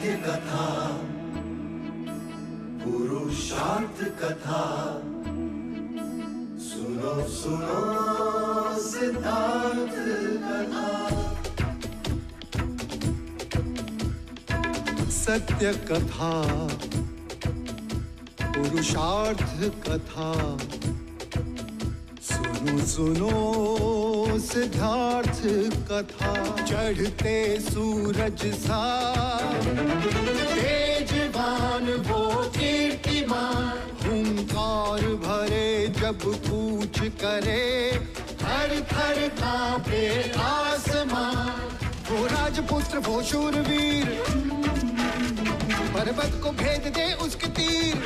सत्य कथा, पुरुषार्थ कथा, सुनो सुनो सिद्धार्थ कथा। सत्य कथा, पुरुषार्थ कथा, सुनो सुनो सिद्धार्थ कथा। चढ़ते सूरज सा तेजवान वो कीर्तिमान, हुंकार भरे जब कूच करे, थर थर कांपे आसमान। वो राजपुत्र वो शूरवीर, पर्वत को भेद दे उसके तीर,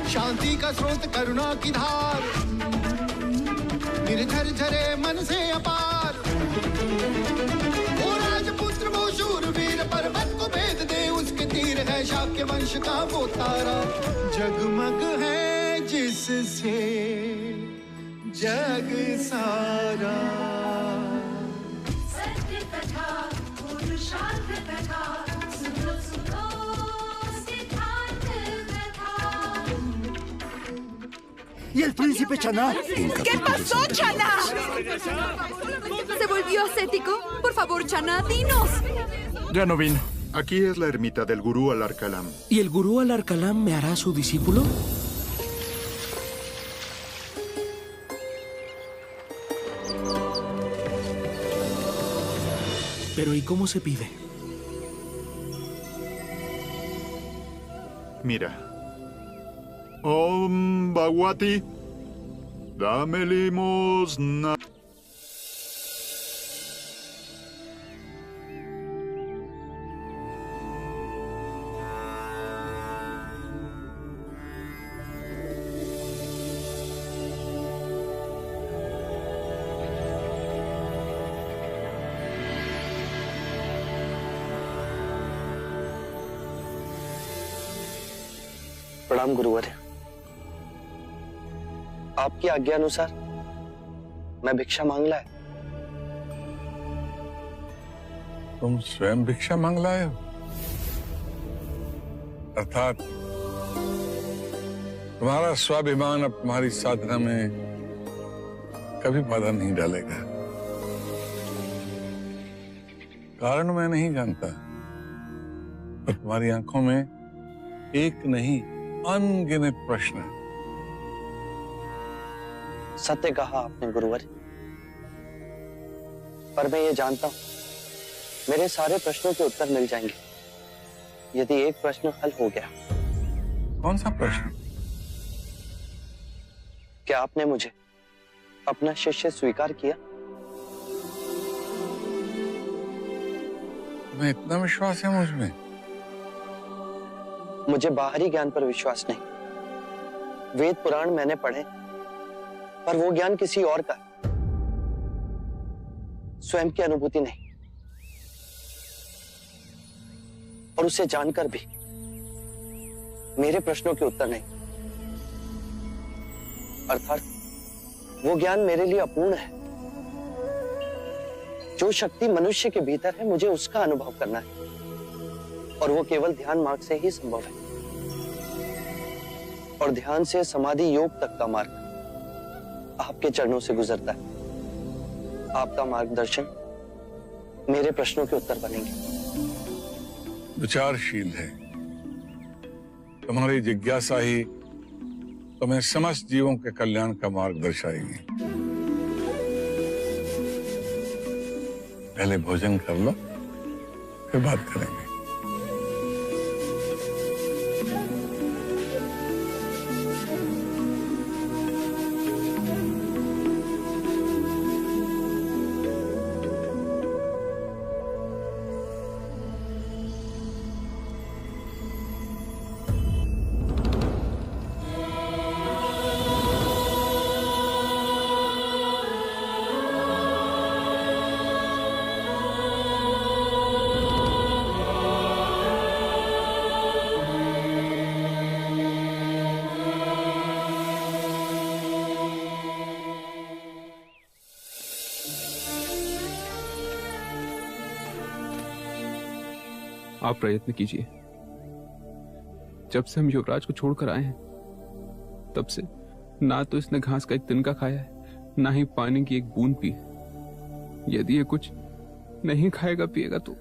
शांति का स्रोत करुणा की धार, निर्झर झरे मन से अपार। वो राजपुत्र वो शूरवीर, पर्वत को भेद दे उसके तीर, है शाक्य वंश का वो तारा, जगमग है जिससे जग सारा। सत्य कथा, पुरुषार्थ कथा, सुनो सुनो सिद्धार्थ कथा। ¿Y el príncipe Chaná? ¿Qué pasó, Chaná? ¿Se volvió ascético? Por favor, Chaná, dinos. Ya no vino. Aquí es la ermita del gurú Al-Arkalam. ¿Y el gurú Al-Arkalam me hará su discípulo? Pero ¿y cómo se pide? Mira. Om Bhagwati, dame limosna. प्रणाम गुरुवर्य। आपकी आज्ञा अनुसार मैं भिक्षा मांग लाया। तुम स्वयं भिक्षा मांग लाए हो? अर्थात तुम्हारा स्वाभिमान अब तुम्हारी साधना में कभी बाधा नहीं डालेगा। कारण मैं नहीं जानता, पर तुम्हारी आंखों में एक नहीं अनगिनत प्रश्न है। सत्य कहा आपने गुरुवर्य, पर मैं ये जानता हूं मेरे सारे प्रश्नों के उत्तर मिल जाएंगे यदि एक प्रश्न हल हो गया। कौन सा प्रश्न? क्या आपने मुझे अपना शिष्य स्वीकार किया? तुम्हें इतना विश्वास है मुझ में? मुझे बाहरी ज्ञान पर विश्वास नहीं। वेद पुराण मैंने पढ़े, पर वो ज्ञान किसी और का, स्वयं की अनुभूति नहीं। और उसे जानकर भी मेरे प्रश्नों के उत्तर नहीं। अर्थात वो ज्ञान मेरे लिए अपूर्ण है। जो शक्ति मनुष्य के भीतर है, मुझे उसका अनुभव करना है, और वो केवल ध्यान मार्ग से ही संभव है। और ध्यान से समाधि योग तक का मार्ग आपके चरणों से गुजरता है। आपका मार्गदर्शन मेरे प्रश्नों के उत्तर बनेंगे। विचारशील है तुम्हारी जिज्ञासा ही तुम्हें समस्त जीवों के कल्याण का मार्ग दर्शाएगी। पहले भोजन कर लो, फिर बात करेंगे। आप प्रयत्न कीजिए। जब से हम युवराज को छोड़कर आए हैं तब से ना तो इसने घास का एक तिनका खाया है, ना ही पानी की एक बूंद पी। यदि ये कुछ नहीं खाएगा पिएगा तो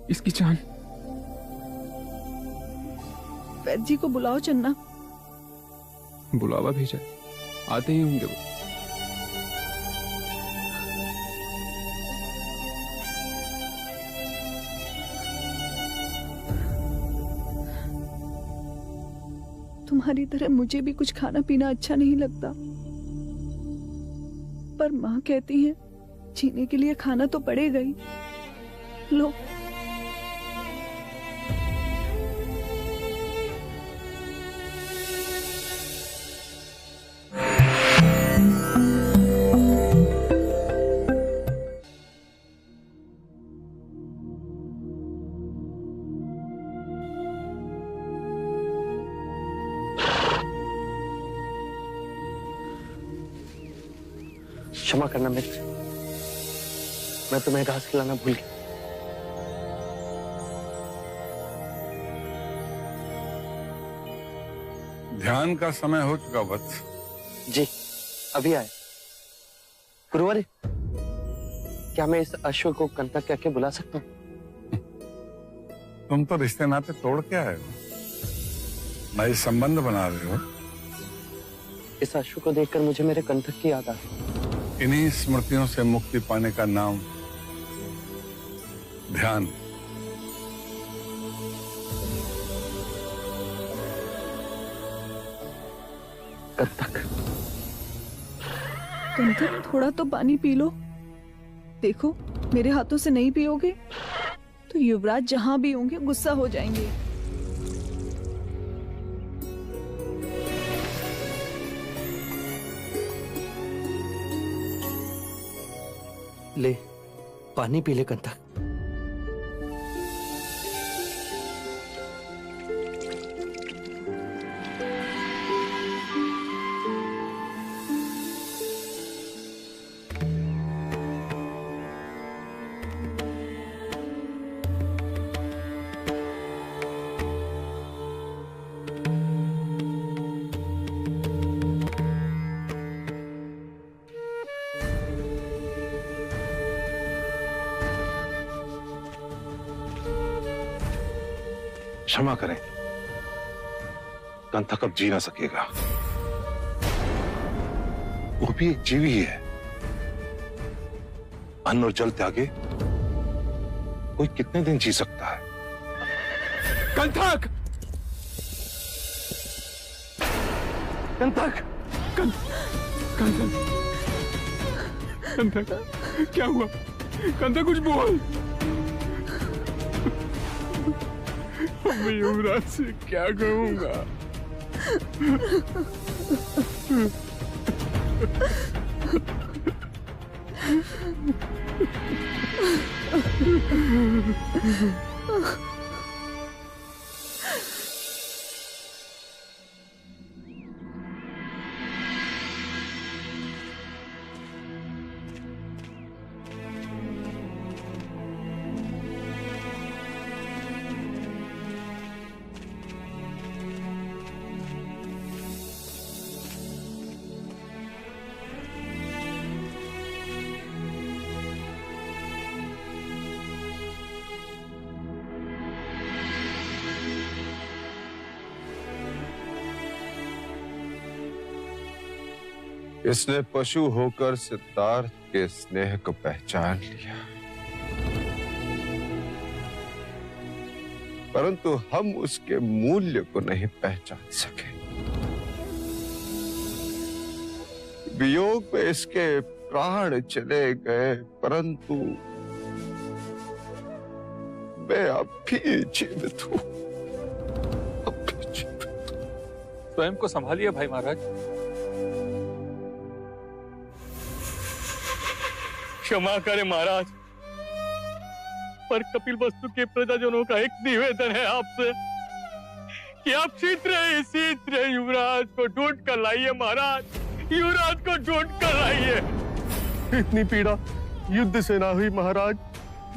इसकी जान। वैद्य जी को बुलाओ चन्ना। बुलावा भेजा, आते ही होंगे वो। तुम्हारी तरह मुझे भी कुछ खाना पीना अच्छा नहीं लगता, पर माँ कहती है जीने के लिए खाना तो पड़ेगा ही। लो। क्षमा करना मित्र, मैं तुम्हें घास खिलाना भूल गया। ध्यान का समय हो चुका वत्स। जी अभी आए। गुरुवर, क्या मैं इस अश्व को कंतक कह के बुला सकता हूँ? तुम तो रिश्ते नाते तोड़ के आए हो, नए संबंध बना रहे हो। इस अश्व को देखकर मुझे मेरे कंतक की याद आ गई। इन्हीं स्मृतियों से मुक्ति पाने का नाम ध्यान। कंतक, कंतक, थोड़ा तो पानी पी लो। देखो, मेरे हाथों से नहीं पियोगे तो युवराज जहां भी होंगे गुस्सा हो जाएंगे। ले, पानी पी ले कंतक। क्षमा करें, कंतक अब जी ना सकेगा। वो भी एक जीव ही है। अन्न और जल त्यागे कोई कितने दिन जी सकता है? कंतक! कंतक! कंतक! कंतक! क्या हुआ? कंतक कुछ बोल। मैं युवराज से क्या कहूंगा? इसने पशु होकर सिद्धार्थ के स्नेह को पहचान लिया, परंतु हम उसके मूल्य को नहीं पहचान सके। वियोग में इसके प्राण चले गए, परंतु मैं अब भी जीवित हूं। स्वयं को संभालिए भाई महाराज। क्षमा करें महाराज, पर कपिल वस्तु के प्रजाजनों का एक निवेदन है आपसे कि आप शीघ्र युवराज को ढूंढ कर लाइए महाराज, युवराज को ढूंढ कर लाइए। इतनी पीड़ा युद्ध से ना हुई महाराज,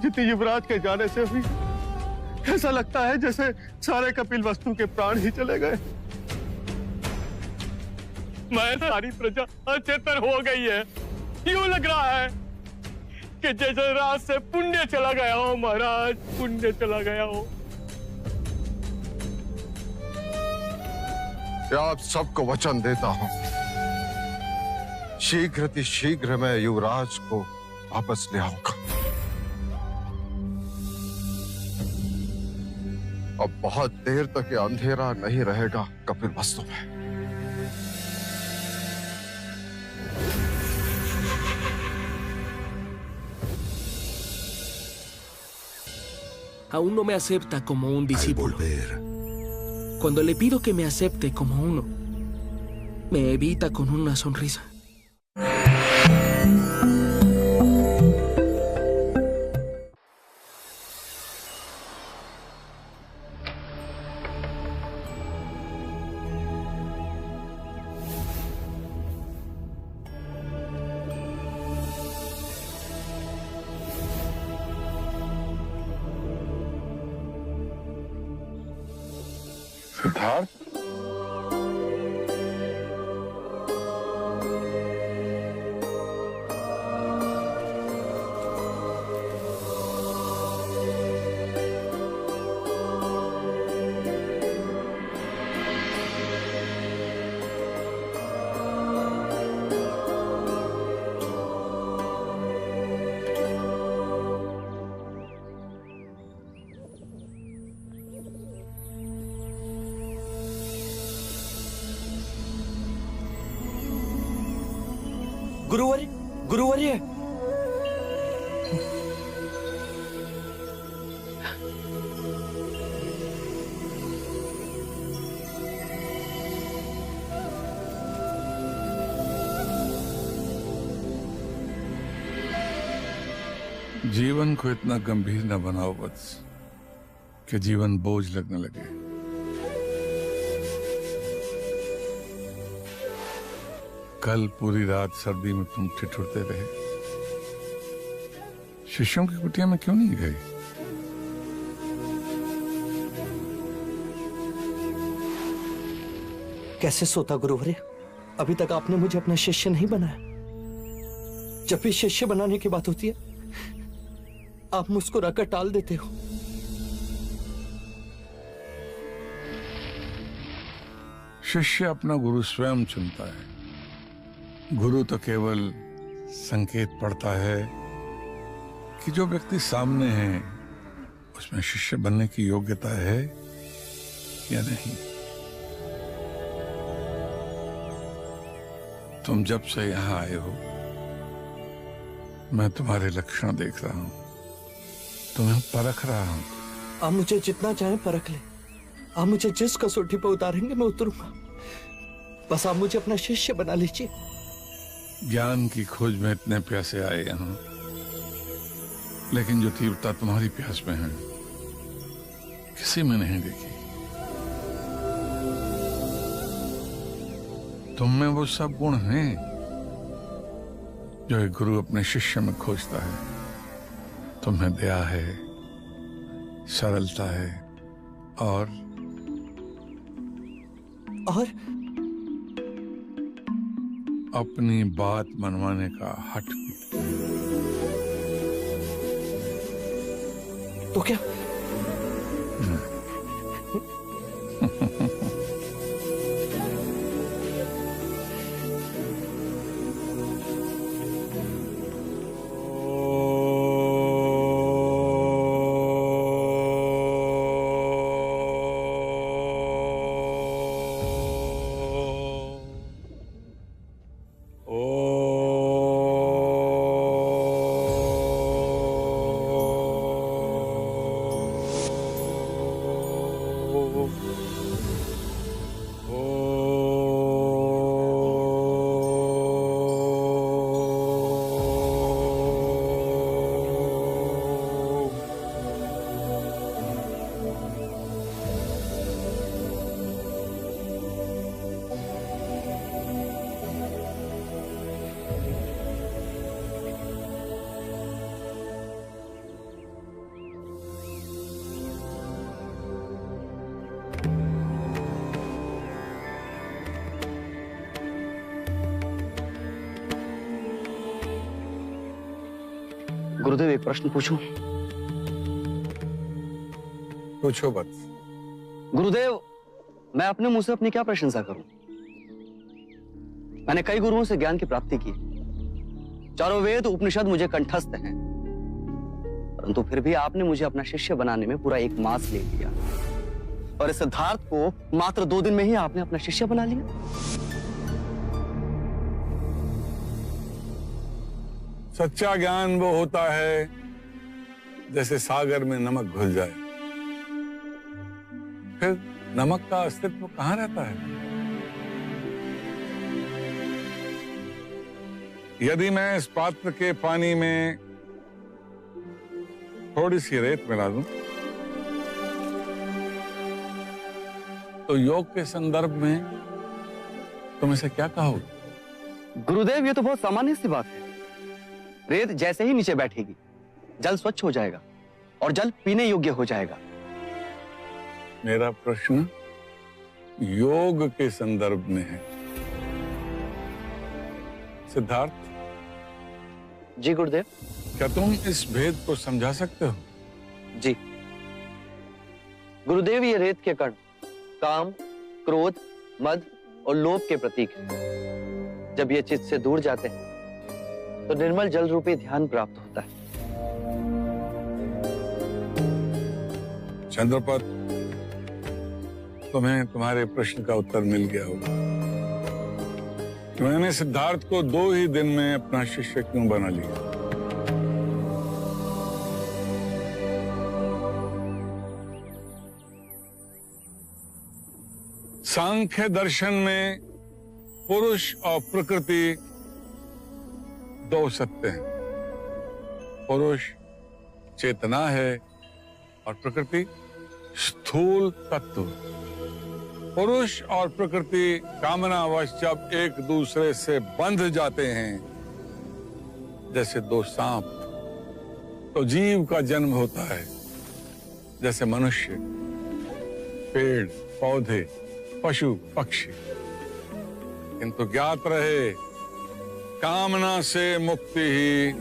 जितनी युवराज के जाने से हुई। ऐसा लगता है जैसे सारे कपिल वस्तु के प्राण ही चले गए। मैं सारी प्रजा अचेतन हो गई है। यूं लग रहा है कि जैसे रात से पुण्य चला गया हो महाराज, पुण्य चला गया हो। आप सबको वचन देता हूं, शीघ्र मैं युवराज को वापस ले आऊंगा। अब बहुत देर तक ये अंधेरा नहीं रहेगा कपिल वस्तु में। Aún no me acepta como un discípulo. Cuando le pido que me acepte como uno, me evita con una sonrisa. Siddharth, गुरुवर्य, गुरुवर्य। जीवन को इतना गंभीर न बनाओ वत्स कि जीवन बोझ लगने लगे। कल पूरी रात सर्दी में तुम ठिठुरते रहे। शिष्यों की कुटिया में क्यों नहीं गए? कैसे सोता गुरुवर्य? अभी तक आपने मुझे अपना शिष्य नहीं बनाया। जब भी शिष्य बनाने की बात होती है आप मुस्कुराकर टाल देते हो। शिष्य अपना गुरु स्वयं चुनता है। गुरु तो केवल संकेत पड़ता है कि जो व्यक्ति सामने है उसमें शिष्य बनने की योग्यता है या नहीं। तुम जब से यहां आए हो मैं तुम्हारे लक्षण देख रहा हूं, तुम्हें परख रहा हूं। आप मुझे जितना चाहे परख ले, आप मुझे जिस कसौटी पर उतारेंगे मैं उतरूंगा। बस आप मुझे अपना शिष्य बना लीजिए। ज्ञान की खोज में इतने प्यासे आए यहां, लेकिन जो तीव्रता तुम्हारी प्यास में है किसी में नहीं देखी। तुम में वो सब गुण हैं जो एक गुरु अपने शिष्य में खोजता है। तुम्हें दया है, सरलता है और अपनी बात मनवाने का हट भी। तो क्या? गुरुदेव एक प्रश्न पूछूं? पूछो बस। गुरुदेव, मैं अपने मुंह से अपनी क्या प्रशंसा करूं? मैंने कई गुरुओं से ज्ञान की प्राप्ति की, चारों वेद उपनिषद मुझे कंठस्थ हैं, परंतु फिर भी आपने मुझे अपना शिष्य बनाने में पूरा 1 मास ले लिया, और इस सिद्धार्थ को मात्र 2 दिन में ही आपने अपना शिष्य बना लिया। सच्चा ज्ञान वो होता है जैसे सागर में नमक घुल जाए, फिर नमक का अस्तित्व कहां रहता है? यदि मैं इस पात्र के पानी में थोड़ी सी रेत मिला दूं, तो योग के संदर्भ में तुम इसे क्या कहोगे? गुरुदेव, ये तो बहुत सामान्य सी बात है। रेत जैसे ही नीचे बैठेगी, जल स्वच्छ हो जाएगा और जल पीने योग्य हो जाएगा। मेरा प्रश्न योग के संदर्भ में है। सिद्धार्थ। जी गुरुदेव। क्या तुम इस भेद को समझा सकते हो? जी गुरुदेव, ये रेत के कण काम, क्रोध, मद और लोभ के प्रतीक हैं। जब ये चित्त से दूर जाते हैं तो निर्मल जल रूपी ध्यान प्राप्त होता है। चंद्रपत, तुम्हें तुम्हारे प्रश्न का उत्तर मिल गया होगा। मैंने सिद्धार्थ को 2 ही दिन में अपना शिष्य क्यों बना लिया? सांख्य दर्शन में पुरुष और प्रकृति 2 सत्य हैं। पुरुष चेतना है और प्रकृति स्थूल तत्व। पुरुष और प्रकृति कामनावश जब एक दूसरे से बंध जाते हैं, जैसे 2 सांप, तो जीव का जन्म होता है। जैसे मनुष्य, पेड़, पौधे, पशु, पक्षी। किंतु ज्ञात रहे, कामना से मुक्ति ही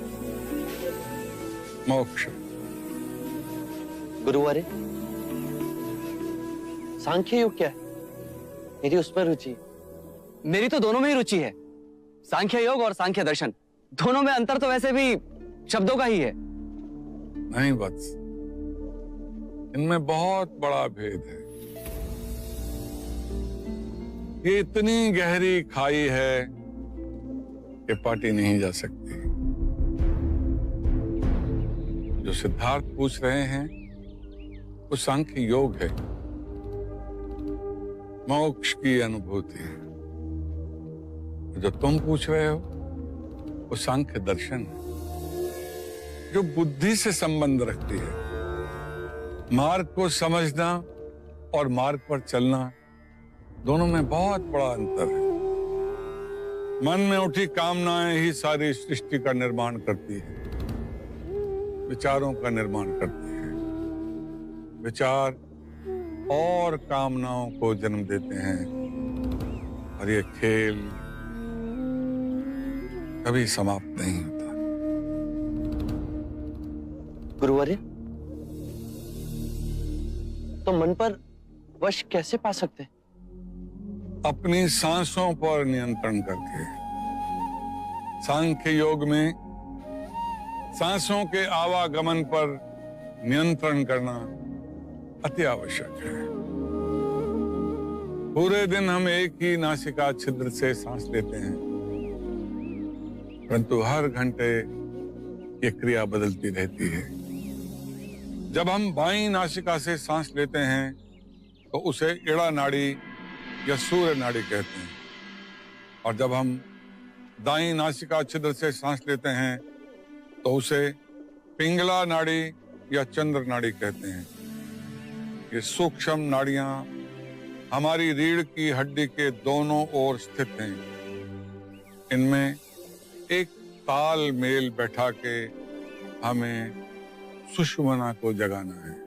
मोक्ष। गुरुवारे, सांख्य योग क्या है? मेरी उसमें रुचि है। मेरी तो दोनों में ही रुचि है, सांख्य योग और सांख्य दर्शन। दोनों में अंतर तो वैसे भी शब्दों का ही है। नहीं वत्स, इनमें बहुत बड़ा भेद है। ये इतनी गहरी खाई है कि पाटी नहीं जा सकती। जो सिद्धार्थ पूछ रहे हैं वो सांख्य योग है, मोक्ष की अनुभूति है। जो तुम पूछ रहे हो वो सांख्य दर्शन है, जो बुद्धि से संबंध रखती है। मार्ग को समझना और मार्ग पर चलना, दोनों में बहुत बड़ा अंतर है। मन में उठी कामनाएं ही सारी सृष्टि का निर्माण करती है, विचारों का निर्माण करती है। विचार और कामनाओं को जन्म देते हैं, और ये खेल कभी समाप्त नहीं होता। गुरुवर्य, तो मन पर वश कैसे पा सकते हैं? अपनी सांसों पर नियंत्रण करके। सांख्य योग में सांसों के आवागमन पर नियंत्रण करना अति आवश्यक है। पूरे दिन हम एक ही नासिका छिद्र से सांस लेते हैं, परंतु हर घंटे ये क्रिया बदलती रहती है। जब हम बाईं नासिका से सांस लेते हैं तो उसे इड़ा नाड़ी या सूर्य नाड़ी कहते हैं, और जब हम दाईं नासिका छिद्र से सांस लेते हैं तो उसे पिंगला नाड़ी या चंद्र नाड़ी कहते हैं। ये सूक्ष्म नाड़ियां हमारी रीढ़ की हड्डी के दोनों ओर स्थित हैं। इनमें एक ताल मेल बैठा के हमें सुषुम्ना को जगाना है।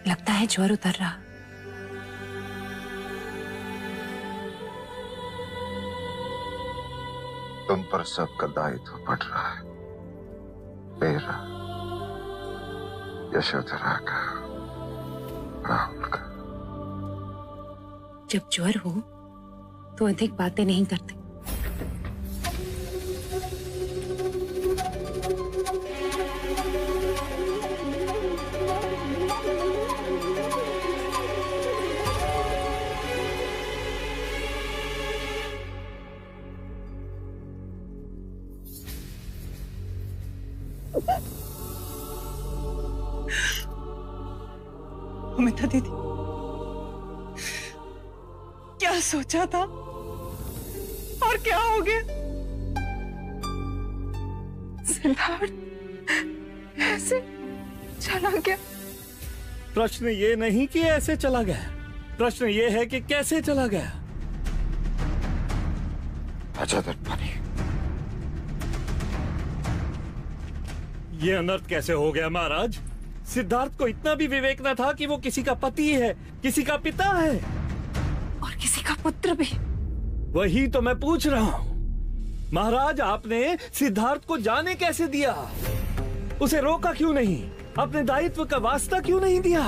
लगता है ज्वर उतर रहा। तुम पर सबका दायित्व पड़ रहा है, मेरा, यशोधरा का, राहुल का। जब ज्वर हो तो अधिक बातें नहीं करते। अमिता दीदी, क्या सोचा था और क्या हो गया? सिद्धार्थ ऐसे चला गया? प्रश्न ये नहीं कि ऐसे चला गया, प्रश्न ये है कि कैसे चला गया। राजा दंडपानी, ये अनर्थ कैसे हो गया महाराज? सिद्धार्थ को इतना भी विवेक न था कि वो किसी का पति है, किसी का पिता है और किसी का पुत्र भी। वही तो मैं पूछ रहा हूँ। महाराज, आपने सिद्धार्थ को जाने कैसे दिया? उसे रोका क्यों नहीं? अपने दायित्व का वास्ता क्यों नहीं दिया?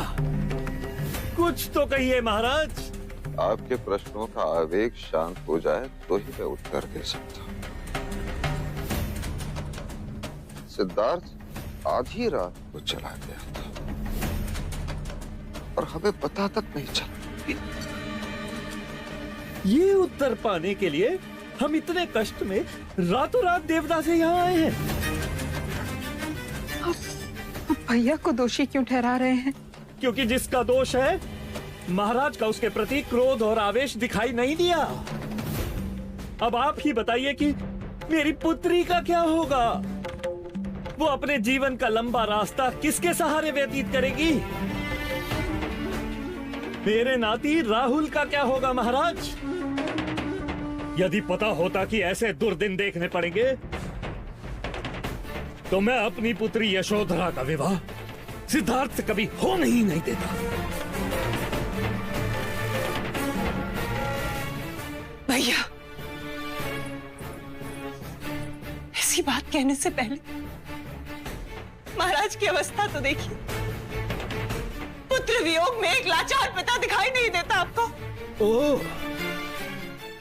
कुछ तो कहिए महाराज। आपके प्रश्नों का आवेग शांत हो जाए तो ही मैं उत्तर दे सकता हूँ। सिद्धार्थ आधी रात को चला गया था और हमें पता तक नहीं चला। ये उत्तर पाने के लिए हम इतने कष्ट में रातों रात देवता से यहाँ आए हैं। आप भैया को दोषी क्यों ठहरा रहे हैं? क्योंकि जिसका दोष है, महाराज का उसके प्रति क्रोध और आवेश दिखाई नहीं दिया। अब आप ही बताइए कि मेरी पुत्री का क्या होगा? वो अपने जीवन का लंबा रास्ता किसके सहारे व्यतीत करेगी? मेरे नाती राहुल का क्या होगा महाराज? यदि पता होता कि ऐसे दुर्दिन देखने पड़ेंगे तो मैं अपनी पुत्री यशोधरा का विवाह सिद्धार्थ से कभी हो नहीं देता। भैया, ऐसी बात कहने से पहले महाराज की अवस्था तो देखिए। पुत्र वियोग में एक लाचार पिता दिखाई नहीं देता आपको? ओह,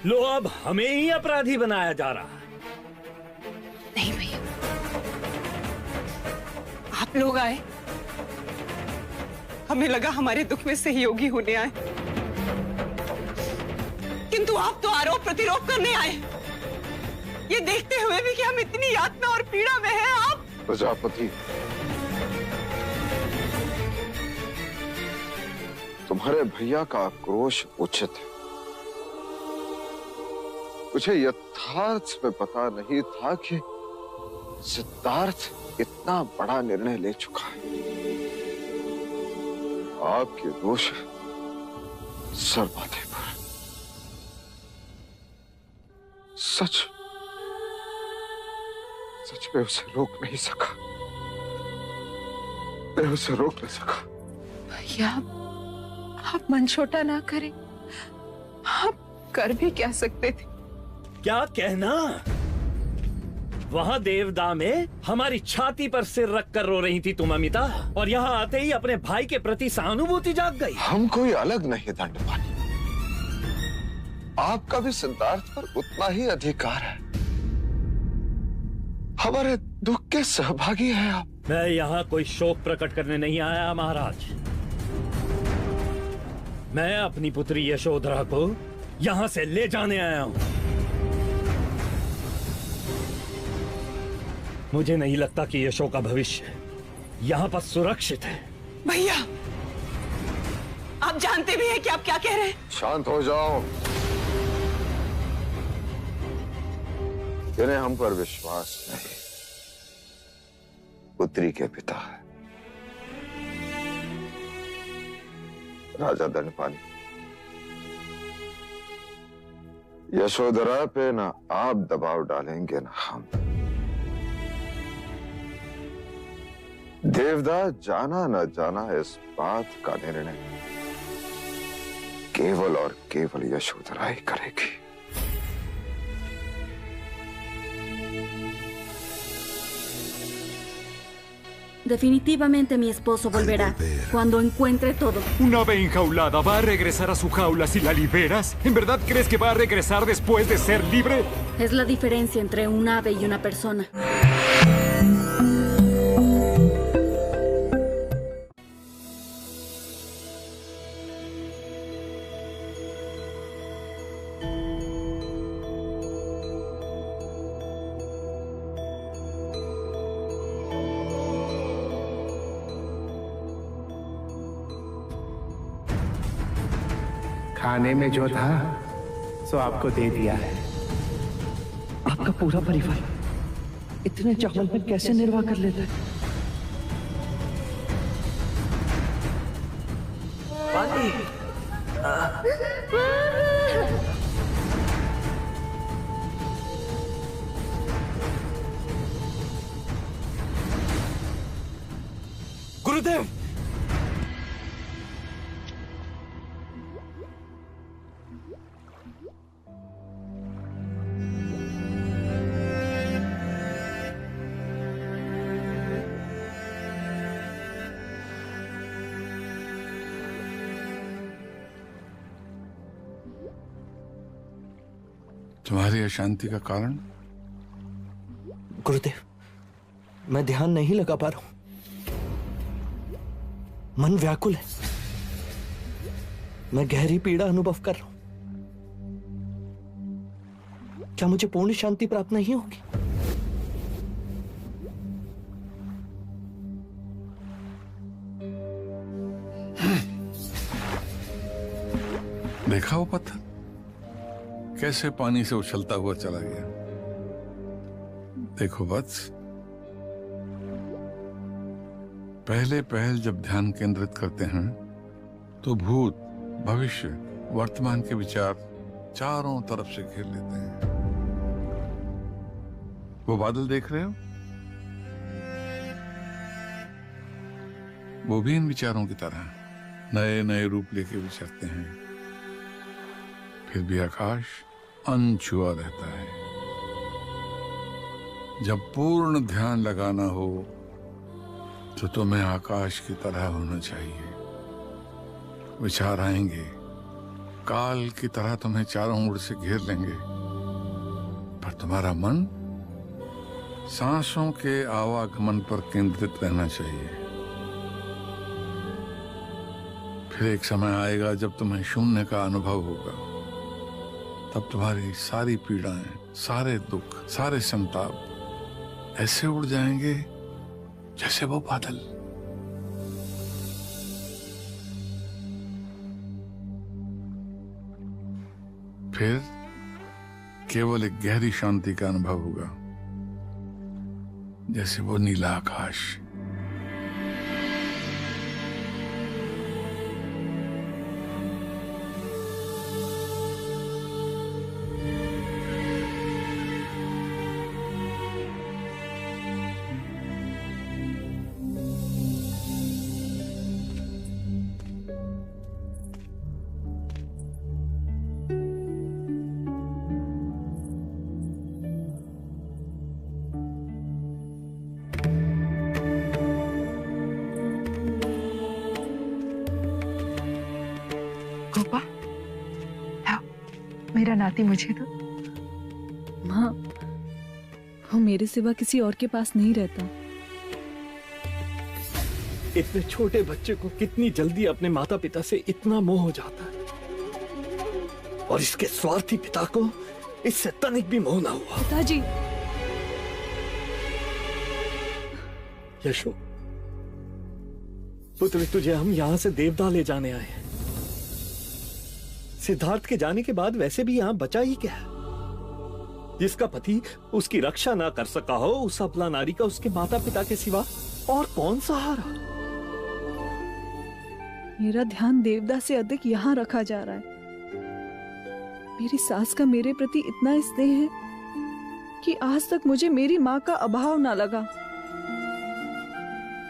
लो अब हमें ही अपराधी बनाया जा रहा है। नहीं भैया, आप लोग आए, हमें लगा हमारे दुख में सहयोगी होने आए, किंतु आप तो आरोप प्रतिरोप करने आए, ये देखते हुए भी कि हम इतनी यातना और पीड़ा में हैं। आप प्रजापति, तुम्हारे भैया का आक्रोश उचित है। मुझे यथार्थ में पता नहीं था कि सिद्धार्थ इतना बड़ा निर्णय ले चुका है। आपके दोष सर्वाधिक पर सच में उसे रोक नहीं सका। मैं उसे रोक नहीं सका। भैया, आप मन छोटा ना करें, आप कर भी क्या सकते थे? क्या कहना? वहां देवदा में हमारी छाती पर सिर रखकर रो रही थी तुम अमिता, और यहाँ आते ही अपने भाई के प्रति सहानुभूति जाग गई। हम कोई अलग नहीं दंडपानी, आपका भी सिद्धार्थ पर उतना ही अधिकार है। हमारे दुख के सहभागी हैं आप। मैं यहाँ कोई शोक प्रकट करने नहीं आया महाराज। मैं अपनी पुत्री यशोधरा को यहाँ से ले जाने आया हूँ। मुझे नहीं लगता कि यशो का भविष्य यहाँ पर सुरक्षित है। भैया, आप जानते भी हैं कि आप क्या कह रहे हैं? शांत हो जाओ। इन्हें हम पर विश्वास नहीं। पुत्री के पिता है राजा दंडपानी। यशोधरा पे ना आप दबाव डालेंगे ना हम। देवदा जाना न जाना इस बात का निर्णय केवल और केवल यशोधरा ही करेगी। Definitivamente mi esposo volverá cuando encuentre todo. ¿Un ave enjaulada va a regresar a su jaula si la liberas? ¿En verdad crees que va a regresar después de ser libre? Es la diferencia entre un ave y una persona. खाने में जो था सो आपको दे दिया है। आपका पूरा परिवार इतने चावल में कैसे निर्वाह कर लेता है? पानी। गुरुदेव, तुम्हारी अशांति का कारण? गुरुदेव, मैं ध्यान नहीं लगा पा रहा हूं। मन व्याकुल है। मैं गहरी पीड़ा अनुभव कर रहा हूं। क्या मुझे पूर्ण शांति प्राप्त नहीं होगी? देखा वो पत्थर कैसे पानी से उछलता हुआ चला गया। देखो वत्स, पहले पहल जब ध्यान केंद्रित करते हैं तो भूत, भविष्य, वर्तमान के विचार चारों तरफ से घेर लेते हैं। वो बादल देख रहे हो? वो भी इन विचारों की तरह नए नए रूप लेके विचरते हैं। फिर भी आकाश अनछुआ रहता है। जब पूर्ण ध्यान लगाना हो तो तुम्हें आकाश की तरह होना चाहिए। विचार आएंगे, काल की तरह तुम्हें चारों ओर से घेर लेंगे, पर तुम्हारा मन सांसों के आवागमन पर केंद्रित रहना चाहिए। फिर एक समय आएगा जब तुम्हें शून्य का अनुभव होगा। तब तुम्हारी सारी पीड़ाएं, सारे दुख, सारे संताप ऐसे उड़ जाएंगे जैसे वो बादल। फिर केवल एक गहरी शांति का अनुभव होगा, जैसे वो नीला आकाश। मेरा नाती मुझे दो। माँ, वो मेरे सिवा किसी और के पास नहीं रहता। इतने छोटे बच्चे को कितनी जल्दी अपने माता पिता से इतना मोह हो जाता है, और इसके स्वार्थी पिता को इससे तनिक भी मोह ना हुआ। पिताजी। यशो, पुत्र, तुझे हम यहां से देवदा ले जाने आए हैं। सिद्धार्थ के जाने के बाद वैसे भी यहां बचा ही क्या है? जिसका पति उसकी रक्षा ना कर सका हो, उस अबला नारी का उसके माता पिता के सिवा और कौन सहारा? मेरा ध्यान देवदा से अधिक यहाँ रखा जा रहा है। मेरी सास का मेरे प्रति इतना स्नेह है कि आज तक मुझे मेरी माँ का अभाव ना लगा।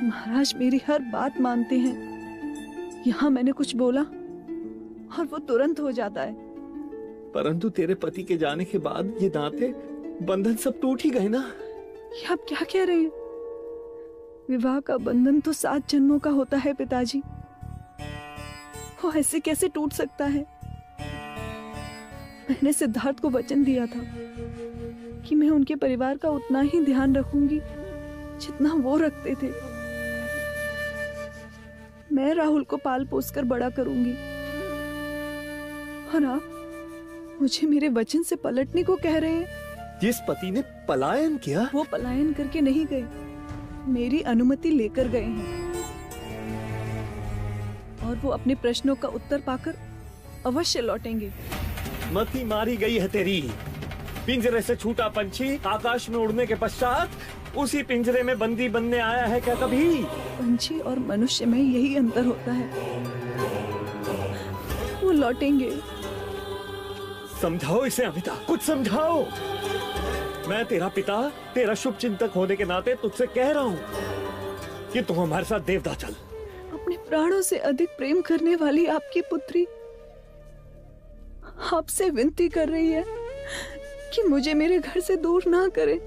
महाराज मेरी हर बात मानते हैं। यहाँ मैंने कुछ बोला और वो तुरंत हो जाता है। परंतु तेरे पति के जाने के बाद ये नाते बंधन सब टूट ही गए ना। ये आप क्या कह रहे हैं? विवाह का बंधन तो 7 जन्मों का होता है पिताजी। वो ऐसे कैसे टूट सकता है? मैंने सिद्धार्थ को वचन दिया था कि मैं उनके परिवार का उतना ही ध्यान रखूंगी जितना वो रखते थे। मैं राहुल को पाल पोस कर बड़ा करूंगी। और आप मुझे मेरे वचन से पलटने को कह रहे हैं? जिस पति ने पलायन किया, वो पलायन करके नहीं गए, मेरी अनुमति लेकर गए हैं। और वो अपने प्रश्नों का उत्तर पाकर अवश्य लौटेंगे। मति मारी गई है तेरी। पिंजरे से छूटा पंछी आकाश में उड़ने के पश्चात उसी पिंजरे में बंदी बनने आया है क्या कभी? पंछी और मनुष्य में यही अंतर होता है, वो लौटेंगे। समझाओ इसे अमिता, कुछ समझाओ। मैं तेरा पिता, तेरा शुभ चिंतक होने के नाते तुझसे कह रहा हूँ कि तुम हमारे साथ देवदा चल। अपने प्राणों से अधिक प्रेम करने वाली आपकी पुत्री आपसे विनती कर रही है कि मुझे मेरे घर से दूर ना करे।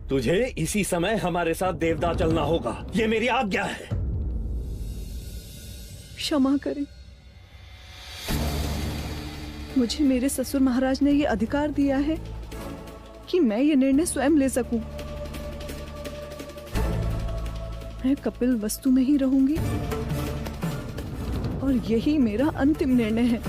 तुझे इसी समय हमारे साथ देवदा चलना होगा, ये मेरी आज्ञा है। क्षमा करें, मुझे मेरे ससुर महाराज ने ये अधिकार दिया है कि मैं ये निर्णय स्वयं ले सकूं। मैं कपिल वस्तु में ही रहूंगी और यही मेरा अंतिम निर्णय है।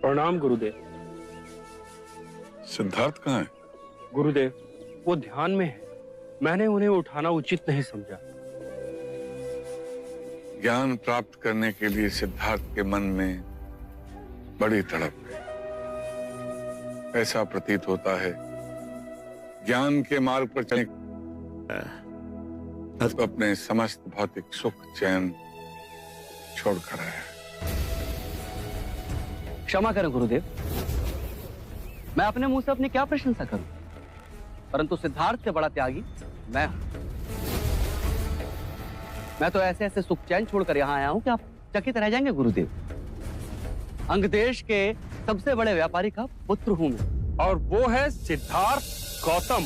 प्रणाम गुरुदेव। सिद्धार्थ कहाँ है? गुरुदेव, वो ध्यान में है। मैंने उन्हें उठाना उचित नहीं समझा। ज्ञान प्राप्त करने के लिए सिद्धार्थ के मन में बड़ी तड़प है। ऐसा प्रतीत होता है ज्ञान के मार्ग पर चलने तो अपने समस्त भौतिक सुख चैन छोड़कर आया। क्षमा करें गुरुदेव, मैं अपने मुंह से अपनी क्या प्रशंसा करूं, परंतु सिद्धार्थ से बड़ा त्यागी मैं हूं। मैं तो ऐसे ऐसे सुख चैन छोड़कर यहां आया हूं कि आप चकित रह जाएंगे गुरुदेव। अंग देश के सबसे बड़े व्यापारी का पुत्र हूं मैं। और वो है सिद्धार्थ गौतम।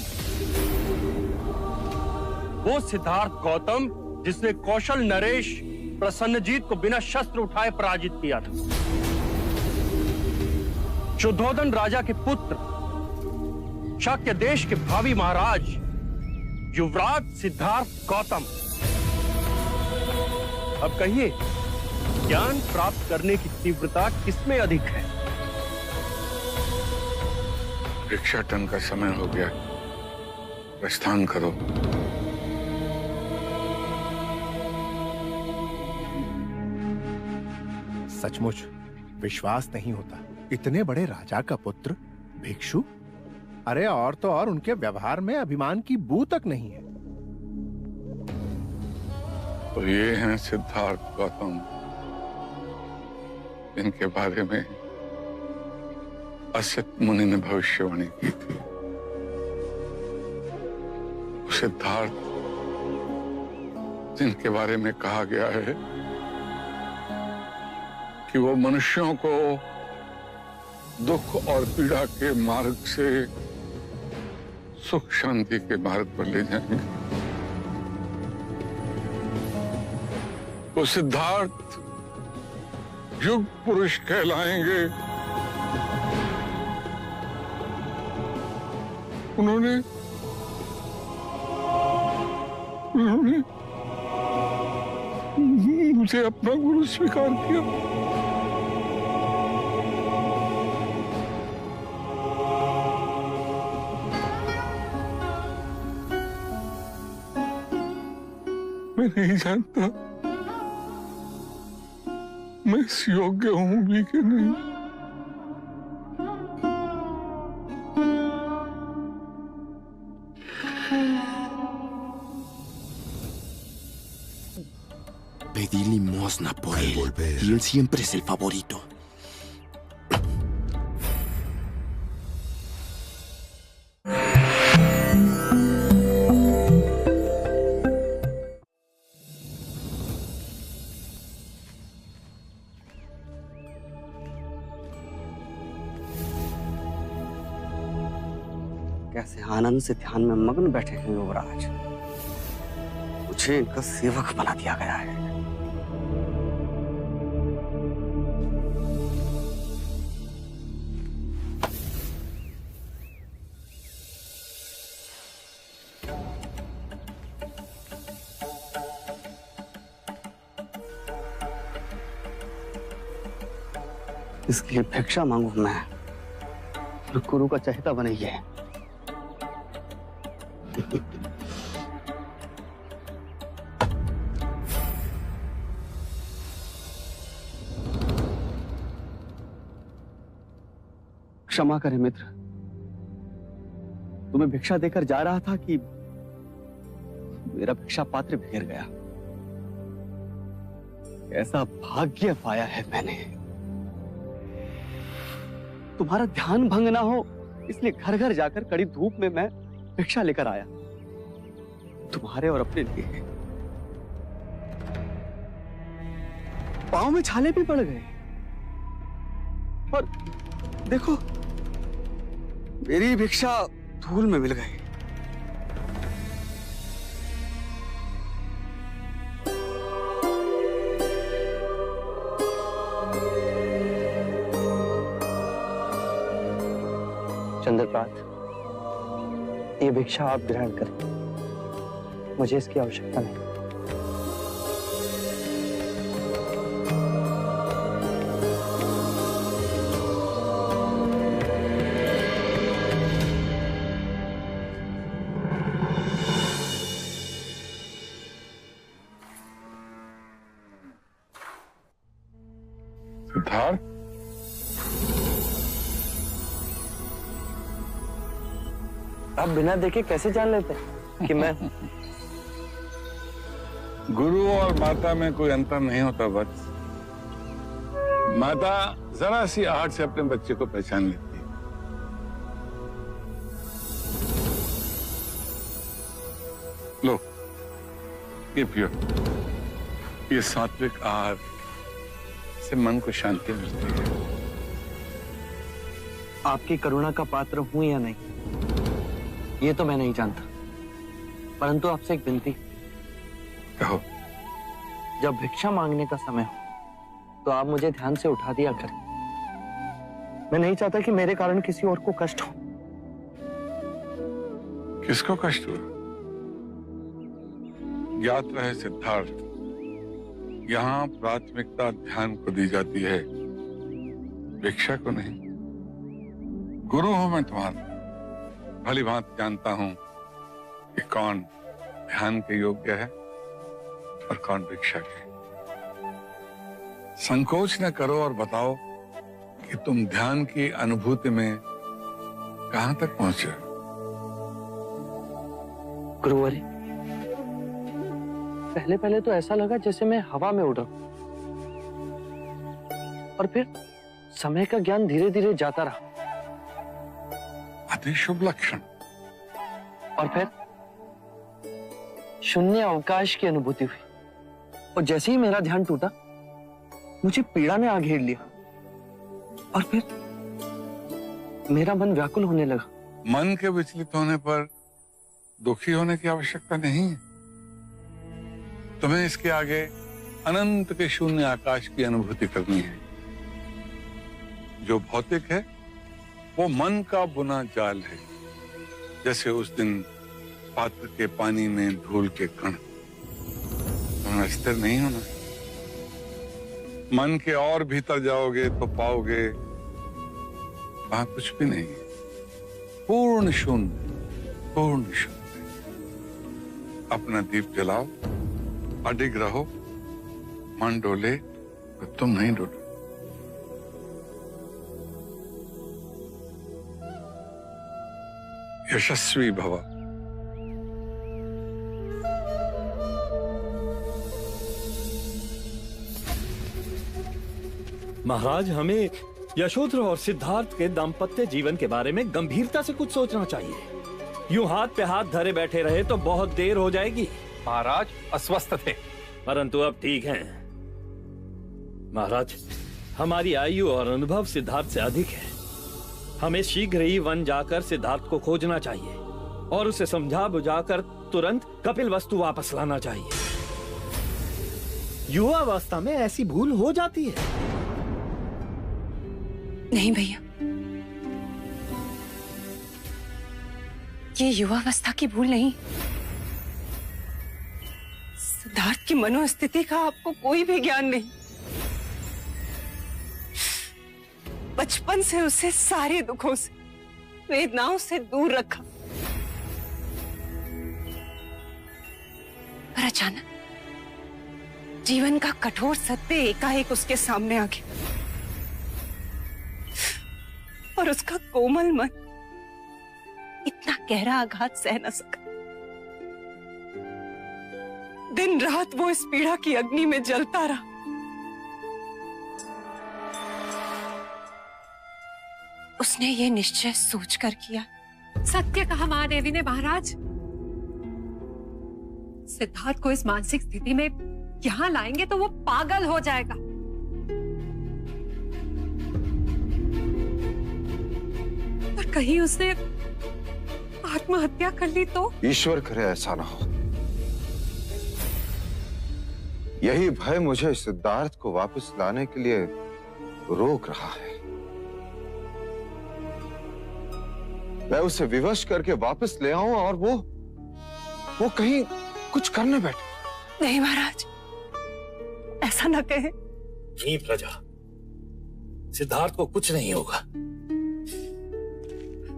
वो सिद्धार्थ गौतम जिसने कौशल नरेश प्रसन्नजीत को बिना शस्त्र उठाए पराजित किया था। शुद्धोधन राजा के पुत्र, शाक्य देश के भावी महाराज, युवराज सिद्धार्थ गौतम। अब कहिए, ज्ञान प्राप्त करने की तीव्रता किसमें अधिक है? भिक्षाटन का समय हो गया, प्रस्थान करो। सचमुच विश्वास नहीं होता, इतने बड़े राजा का पुत्र भिक्षु। अरे और तो और उनके व्यवहार में अभिमान की बू तक नहीं है। तो ये हैं सिद्धार्थ गौतम, इनके बारे में असित मुनि ने भविष्यवाणी की थी। सिद्धार्थ जिनके बारे में कहा गया है कि वो मनुष्यों को दुख और पीड़ा के मार्ग से सुख शांति के मार्ग पर ले जाएंगे। वो सिद्धार्थ युग पुरुष कहलाएंगे। उन्होंने मुझे अपना गुरु स्वीकार किया। मैं नहीं जानता मैं इस योग्य हूं भी कि नहीं। Pedí limosna por él. Y él siempre es el favorito. कैसे आनंद से ध्यान में मग्न बैठे हैं युवराज। मुझे इनका सेवक बना दिया गया है। इसके लिए भिक्षा मांगू मैं, गुरु का चहेता बनेंगे। क्षमा करें मित्र, तुम्हें भिक्षा देकर जा रहा था कि मेरा भिक्षा पात्र बिखर गया। ऐसा भाग्य पाया है मैंने। तुम्हारा ध्यान भंग ना हो इसलिए घर घर जाकर कड़ी धूप में मैं भिक्षा लेकर आया, तुम्हारे और अपने लिए। पांव में छाले भी पड़ गए और देखो मेरी भिक्षा धूल में मिल गई। चंद्रपात, ये भिक्षा आप ग्रहण करें, मुझे इसकी आवश्यकता नहीं। सिद्धार्थ, आप बिना देखे कैसे जान लेते हैं कि मैं गुरु और माता में कोई अंतर नहीं होता वत्स। माता जरा सी आहट से अपने बच्चे को पहचान लेती है। लो, ये पियो। ये सात्विक आहार से मन को शांति मिलती है। आपकी करुणा का पात्र हूं या नहीं ये तो मैं नहीं जानता, परंतु आपसे एक विनती। कहो। जब भिक्षा मांगने का समय हो तो आप मुझे ध्यान से उठा दिया करें। मैं नहीं चाहता कि मेरे कारण किसी और को कष्ट हो। किसको कष्ट हुआ? ज्ञात रहे सिद्धार्थ, यहाँ प्राथमिकता ध्यान को दी जाती है, भिक्षा को नहीं। गुरु हूं मैं तुम्हारा, भली भांत जानता हूं कि कौन ध्यान के योग्य है और कौन भिक्षा के। संकोच न करो और बताओ कि तुम ध्यान की अनुभूति में कहां तक पहुंचे। गुरुवरी, पहले पहले तो ऐसा लगा जैसे मैं हवा में उड़ रहा हूं, और फिर समय का ज्ञान धीरे धीरे जाता रहा। अति शुभ लक्षण। और फिर शून्य अवकाश की अनुभूति हुई, और जैसे ही मेरा ध्यान टूटा मुझे पीड़ा ने आ घेर लिया, और फिर मेरा मन व्याकुल होने लगा। मन के विचलित होने पर दुखी होने की आवश्यकता नहीं है। तुम्हें इसके आगे अनंत के शून्य आकाश की अनुभूति करनी है। जो भौतिक है वो मन का बुना जाल है, जैसे उस दिन पात्र के पानी में धूल के कण। तुम्हें स्थिर नहीं होना, मन के और भीतर जाओगे तो पाओगे वहां कुछ भी नहीं, पूर्ण शून्य, पूर्ण शून्य। अपना दीप जलाओ, अडिग रहो, मन डोले तो तुम नहीं डोलो। यशस्वी भव। महाराज, हमें यशोधरा और सिद्धार्थ के दाम्पत्य जीवन के बारे में गंभीरता से कुछ सोचना चाहिए। यूं हाथ पे हाथ धरे बैठे रहे तो बहुत देर हो जाएगी। महाराज अस्वस्थ थे, परंतु अब ठीक हैं। महाराज, हमारी आयु और अनुभव सिद्धार्थ से अधिक है। हमें शीघ्र ही वन जाकर सिद्धार्थ को खोजना चाहिए और उसे समझा बुझाकर तुरंत कपिल वस्तु वापस लाना चाहिए। युवावस्था में ऐसी भूल हो जाती है। नहीं भैया, ये युवावस्था की भूल नहीं। सिद्धार्थ की मनोस्थिति का आपको कोई भी ज्ञान नहीं। बचपन से उसे सारे दुखों से, वेदनाओं से दूर रखा, पर अचानक जीवन का कठोर सत्य एकाएक उसके सामने आ गया और उसका कोमल मन इतना गहरा आघात सह न सका। दिन रात वो इस पीड़ा की अग्नि में जलता रहा। उसने ये निश्चय सोचकर किया। सत्य कहा महादेवी ने महाराज। सिद्धार्थ को इस मानसिक स्थिति में यहां लाएंगे तो वो पागल हो जाएगा। और कहीं उसने आत्महत्या कर ली तो? ईश्वर करे ऐसा ना हो। यही भय मुझे सिद्धार्थ को वापस लाने के लिए रोक रहा है। मैं उसे विवश करके वापस ले आऊं और वो कहीं कुछ करने बैठे। नहीं महाराज, ऐसा ना कहे। नहीं प्रजा, सिद्धार्थ को कुछ नहीं होगा।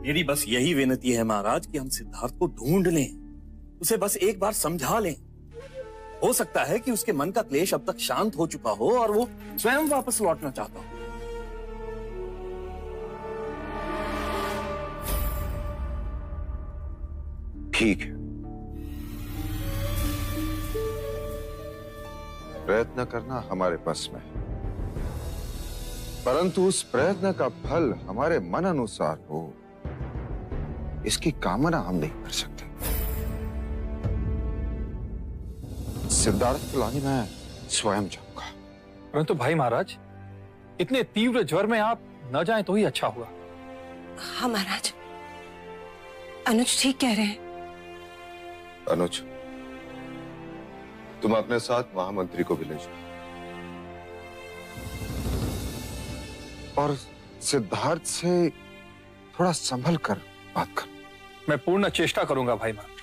मेरी बस यही विनती है महाराज कि हम सिद्धार्थ को ढूंढ लें, उसे बस एक बार समझा लें। हो सकता है कि उसके मन का क्लेश अब तक शांत हो चुका हो और वो स्वयं वापस लौटना चाहता हो। ठीक है, प्रयत्न करना हमारे बस में है, परंतु उस प्रयत्न का फल हमारे मन अनुसार हो, इसकी कामना हम नहीं कर सकते। सिद्धार्थ को लाने मैं स्वयं जाऊंगा। परंतु भाई महाराज, इतने तीव्र ज्वर में आप न जाएं तो ही अच्छा हुआ। हाँ महाराज, अनुज ठीक कह रहे हैं। अनुज, तुम अपने साथ महामंत्री को भी ले जाओ और सिद्धार्थ से थोड़ा संभल कर बात कर। मैं पूर्ण चेष्टा करूंगा भाई महाराज।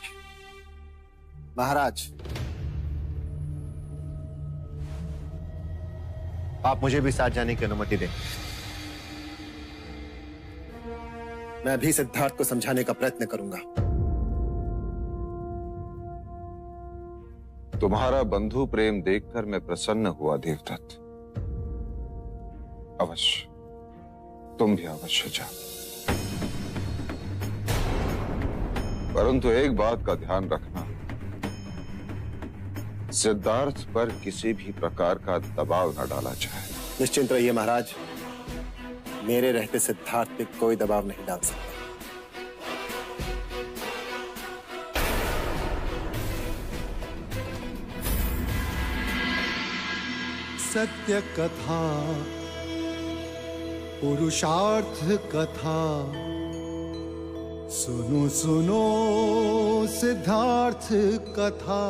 महाराज, आप मुझे भी साथ जाने की अनुमति दें। मैं भी सिद्धार्थ को समझाने का प्रयत्न करूंगा। तुम्हारा बंधु प्रेम देखकर मैं प्रसन्न हुआ देवदत्त। अवश्य, तुम भी अवश्य जाओ। परंतु एक बात का ध्यान रखना, सिद्धार्थ पर किसी भी प्रकार का दबाव न डाला जाए। निश्चिंत रहिए महाराज, मेरे रहते सिद्धार्थ पे कोई दबाव नहीं डाल सकता। सत्य कथा, पुरुषार्थ कथा, सुनो सुनो सिद्धार्थ कथा।